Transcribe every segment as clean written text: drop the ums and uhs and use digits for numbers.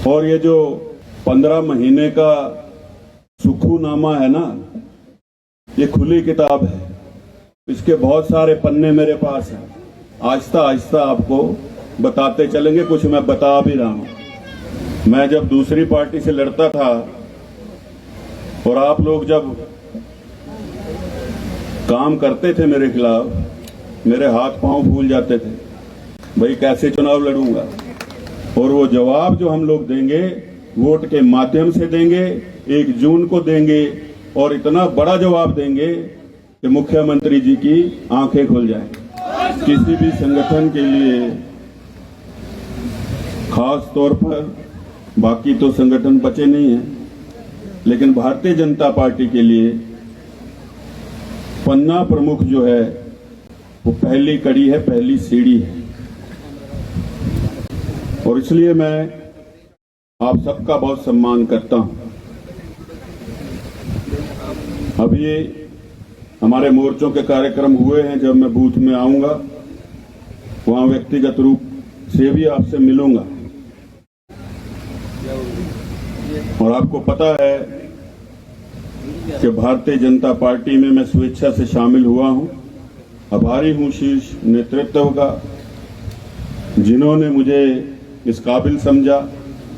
और ये जो 15 महीने का सुखूनामा है ना, ये खुली किताब है। इसके बहुत सारे पन्ने मेरे पास हैं। आहिस्ता आहिस्ता आपको बताते चलेंगे, कुछ मैं बता भी रहा हूं। मैं जब दूसरी पार्टी से लड़ता था और आप लोग जब काम करते थे मेरे खिलाफ, मेरे हाथ पांव फूल जाते थे, भाई कैसे चुनाव लड़ूंगा। और वो जवाब जो हम लोग देंगे वोट के माध्यम से देंगे, 1 जून को देंगे, और इतना बड़ा जवाब देंगे कि मुख्यमंत्री जी की आंखें खुल जाएं। किसी भी संगठन के लिए, खास तौर पर, बाकी तो संगठन बचे नहीं हैं, लेकिन भारतीय जनता पार्टी के लिए पन्ना प्रमुख जो है वो पहली कड़ी है, पहली सीढ़ी है। और इसलिए मैं आप सबका बहुत सम्मान करता हूं। अब ये हमारे मोर्चों के कार्यक्रम हुए हैं, जब मैं बूथ में आऊंगा वहां व्यक्तिगत रूप से भी आपसे मिलूंगा। और आपको पता है कि भारतीय जनता पार्टी में मैं स्वेच्छा से शामिल हुआ हूं। आभारी हूं शीर्ष नेतृत्व का, जिन्होंने मुझे इस काबिल समझा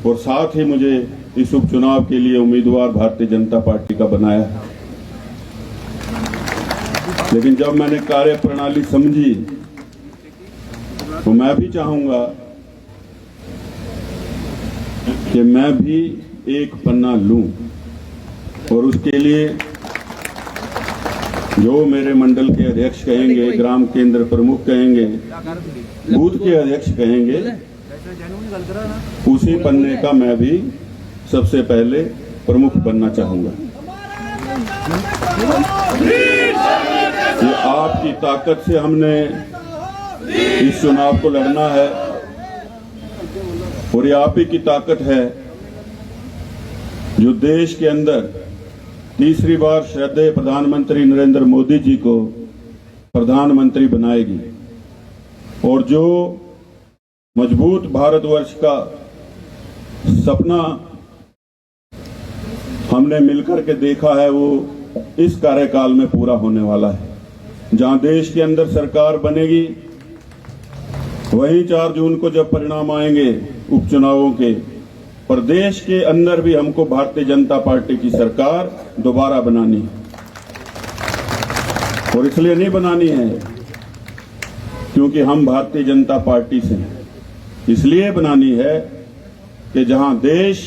और साथ ही मुझे इस उपचुनाव के लिए उम्मीदवार भारतीय जनता पार्टी का बनाया। लेकिन जब मैंने कार्य प्रणाली समझी तो मैं भी चाहूंगा कि मैं भी एक पन्ना लूं, और उसके लिए जो मेरे मंडल के अध्यक्ष कहेंगे, ग्राम केंद्र प्रमुख कहेंगे, बूथ के अध्यक्ष कहेंगे, उसी पन्ने का मैं भी सबसे पहले प्रमुख बनना चाहूंगा। ये आपकी ताकत से हमने इस चुनाव को लड़ना है, और ये आप ही की ताकत है जो देश के अंदर तीसरी बार श्रद्धेय प्रधानमंत्री नरेंद्र मोदी जी को प्रधानमंत्री बनाएगी, और जो मजबूत भारतवर्ष का सपना हमने मिलकर के देखा है, वो इस कार्यकाल में पूरा होने वाला है। जहां देश के अंदर सरकार बनेगी, वहीं 4 जून को जब परिणाम आएंगे उपचुनावों के, प्रदेश के अंदर भी हमको भारतीय जनता पार्टी की सरकार दोबारा बनानी है। और इसलिए नहीं बनानी है क्योंकि हम भारतीय जनता पार्टी से हैं, इसलिए बनानी है कि जहां देश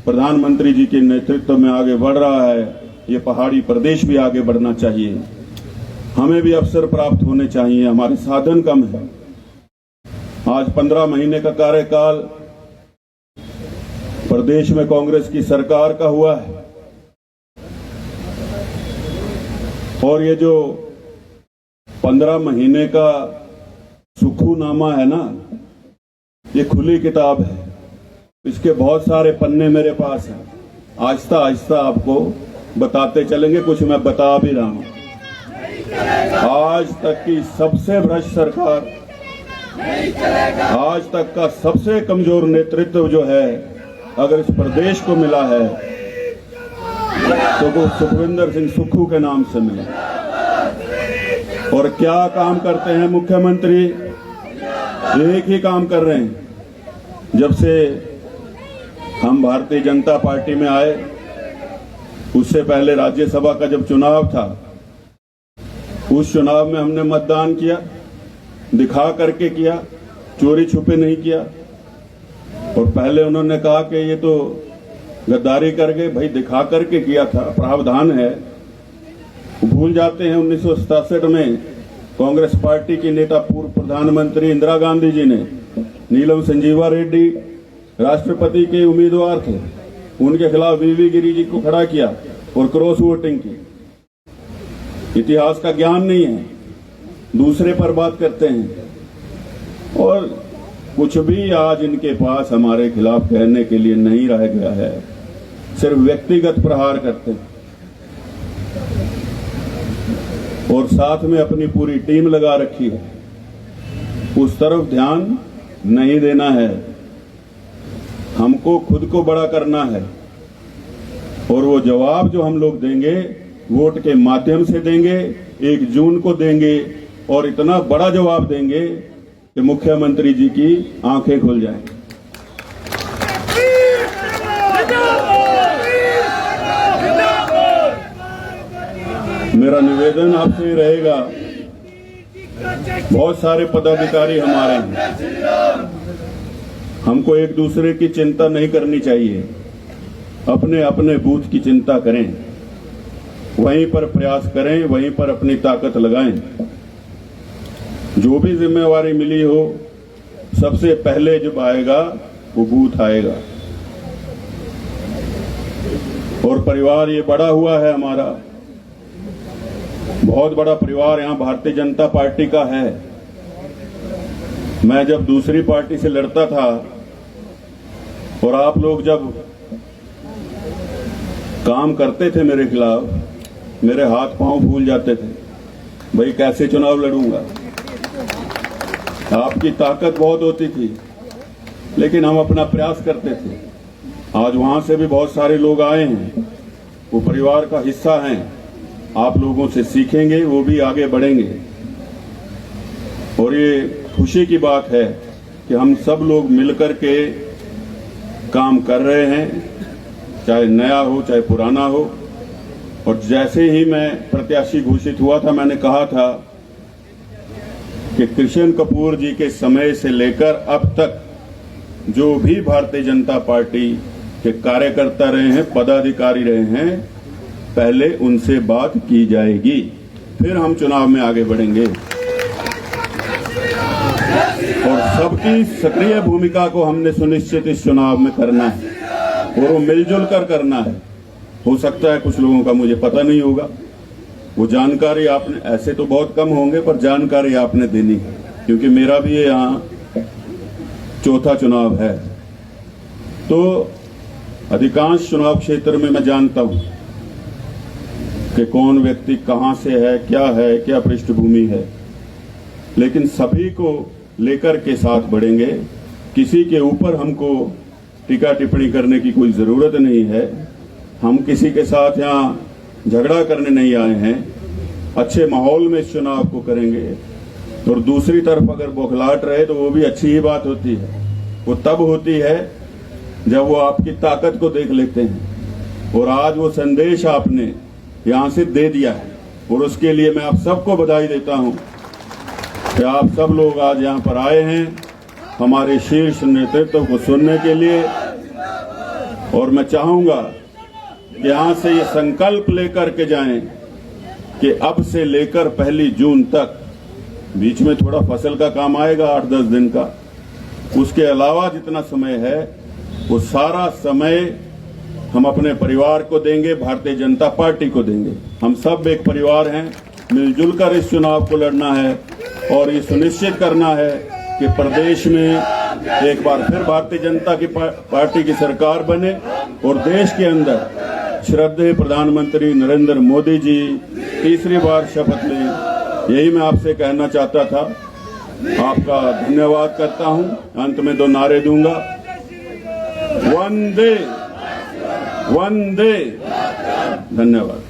प्रधानमंत्री जी के नेतृत्व में आगे बढ़ रहा है, ये पहाड़ी प्रदेश भी आगे बढ़ना चाहिए। हमें भी अवसर प्राप्त होने चाहिए, हमारे साधन कम है। आज 15 महीने का कार्यकाल प्रदेश में कांग्रेस की सरकार का हुआ है, और ये जो 15 महीने का सुखूनामा है ना, ये खुली किताब है। इसके बहुत सारे पन्ने मेरे पास हैं। आहिस्ता आहिस्ता आपको बताते चलेंगे, कुछ मैं बता भी रहा हूं। आज तक की सबसे भ्रष्ट सरकार, आज तक का सबसे कमजोर नेतृत्व जो है, अगर इस प्रदेश को मिला है तो वो सुखविंदर सिंह सुक्खू के नाम से मिला। और क्या काम करते हैं मुख्यमंत्री? एक ही काम कर रहे हैं। जब से हम भारतीय जनता पार्टी में आए, उससे पहले राज्यसभा का जब चुनाव था, उस चुनाव में हमने मतदान किया, दिखा करके किया, चोरी छुपे नहीं किया। और पहले उन्होंने कहा कि ये तो गद्दारी कर गए, भाई दिखा करके किया था, प्रावधान है। भूल जाते हैं 1967 में कांग्रेस पार्टी की नेता पूर्व प्रधानमंत्री इंदिरा गांधी जी ने नीलम संजीवा रेड्डी राष्ट्रपति के उम्मीदवार थे, उनके खिलाफ वीवी गिरी जी को खड़ा किया और क्रॉस वोटिंग की। इतिहास का ज्ञान नहीं है, दूसरे पर बात करते हैं। और कुछ भी आज इनके पास हमारे खिलाफ कहने के लिए नहीं रह गया है, सिर्फ व्यक्तिगत प्रहार करते हैं और साथ में अपनी पूरी टीम लगा रखी है। उस तरफ ध्यान नहीं देना है। हमको खुद को बड़ा करना है और वो जवाब जो हम लोग देंगे वोट के माध्यम से देंगे, 1 जून को देंगे और इतना बड़ा जवाब देंगे कि मुख्यमंत्री जी की आंखें खुल जाएं। मेरा निवेदन आपसे रहेगा, बहुत सारे पदाधिकारी हमारे हैं, हमको एक दूसरे की चिंता नहीं करनी चाहिए, अपने अपने बूथ की चिंता करें, वहीं पर प्रयास करें, वहीं पर अपनी ताकत लगाएं। जो भी जिम्मेवारी मिली हो, सबसे पहले जब आएगा वो बूथ आएगा। और परिवार ये बड़ा हुआ है हमारा, बहुत बड़ा परिवार यहां भारतीय जनता पार्टी का है। मैं जब दूसरी पार्टी से लड़ता था और आप लोग जब काम करते थे मेरे खिलाफ, मेरे हाथ पांव फूल जाते थे, भाई कैसे चुनाव लड़ूंगा। आपकी ताकत बहुत होती थी, लेकिन हम अपना प्रयास करते थे। आज वहां से भी बहुत सारे लोग आए हैं, वो परिवार का हिस्सा हैं, आप लोगों से सीखेंगे, वो भी आगे बढ़ेंगे। और ये खुशी की बात है कि हम सब लोग मिलकर के काम कर रहे हैं, चाहे नया हो चाहे पुराना हो। और जैसे ही मैं प्रत्याशी घोषित हुआ था, मैंने कहा था कि कृष्ण कपूर जी के समय से लेकर अब तक जो भी भारतीय जनता पार्टी के कार्यकर्ता रहे हैं, पदाधिकारी रहे हैं, पहले उनसे बात की जाएगी, फिर हम चुनाव में आगे बढ़ेंगे। और सबकी सक्रिय भूमिका को हमने सुनिश्चित इस चुनाव में करना है और वो मिलजुल कर करना है। हो सकता है कुछ लोगों का मुझे पता नहीं होगा, वो जानकारी आपने, ऐसे तो बहुत कम होंगे, पर जानकारी आपने देनी है, क्योंकि मेरा भी यहाँ चौथा चुनाव है। तो अधिकांश चुनाव क्षेत्र में मैं जानता हूं कि कौन व्यक्ति कहां से है, क्या पृष्ठभूमि है, लेकिन सभी को लेकर के साथ बढ़ेंगे। किसी के ऊपर हमको टीका टिप्पणी करने की कोई जरूरत नहीं है। हम किसी के साथ यहाँ झगड़ा करने नहीं आए हैं, अच्छे माहौल में इस चुनाव को करेंगे। और दूसरी तरफ अगर बौखलाहट रहे तो वो भी अच्छी ही बात होती है। वो तब होती है जब वो आपकी ताकत को देख लेते हैं। और आज वो संदेश आपने यहाँ से दे दिया है और उसके लिए मैं आप सबको बधाई देता हूँ कि आप सब लोग आज यहाँ पर आए हैं हमारे शीर्ष नेतृत्व को सुनने के लिए। और मैं चाहूंगा कि यहाँ से ये संकल्प लेकर के जाएं कि अब से लेकर 1 जून तक, बीच में थोड़ा फसल का काम आएगा 8-10 दिन का, उसके अलावा जितना समय है वो सारा समय हम अपने परिवार को देंगे, भारतीय जनता पार्टी को देंगे। हम सब एक परिवार हैं, मिलजुल कर इस चुनाव को लड़ना है और ये सुनिश्चित करना है कि प्रदेश में एक बार फिर भारतीय जनता की पार्टी की सरकार बने और देश के अंदर श्रद्धेय प्रधानमंत्री नरेंद्र मोदी जी तीसरी बार शपथ लें। यही मैं आपसे कहना चाहता था। आपका धन्यवाद करता हूं। अंत में 2 नारे दूंगा, वंदे वंदे। धन्यवाद।